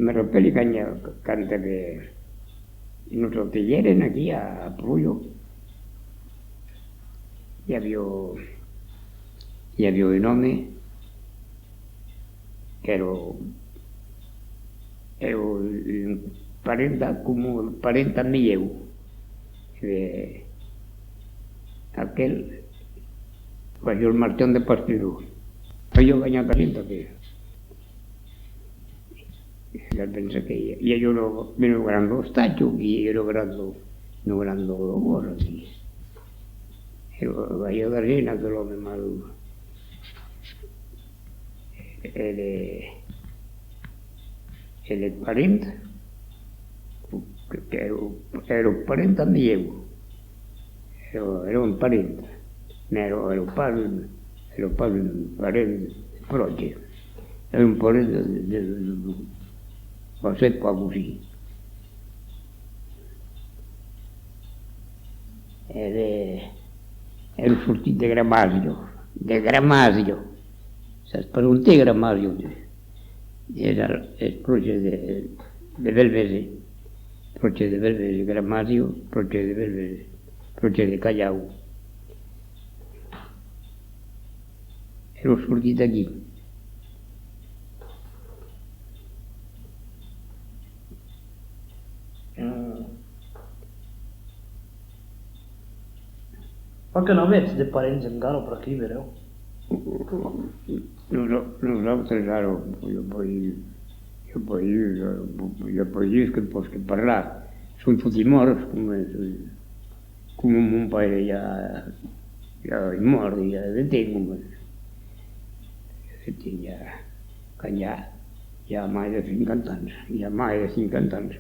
me repeli canta que nos artilleren aquí a Prullo. Hi havia un home que era un parent meu. Aquel facía el marchón de partido. Yo gañaba caliente que ya pensé que ia yo no grando os tachos e no grando o gorro aquí. Vai a Garcina que l'home malo el parent que era un parent meu. Era un parent. Era un parent pròxim. Era un parent va ser poc così. Era sortit de Gramàsio. Saps per on té Gramàsio? Era el proche de Belvese. Proche de Belvese, Gramàsio, proche de Belvese, proche de Callao. Era sortit d'aquí. Que no veig de parents encara per aquí, vereu? Nosaltres ara, jo poi que pots que parlar. Són tutti morts, come mon pare ja è mort, ja de temps, ja mai de 50 anys,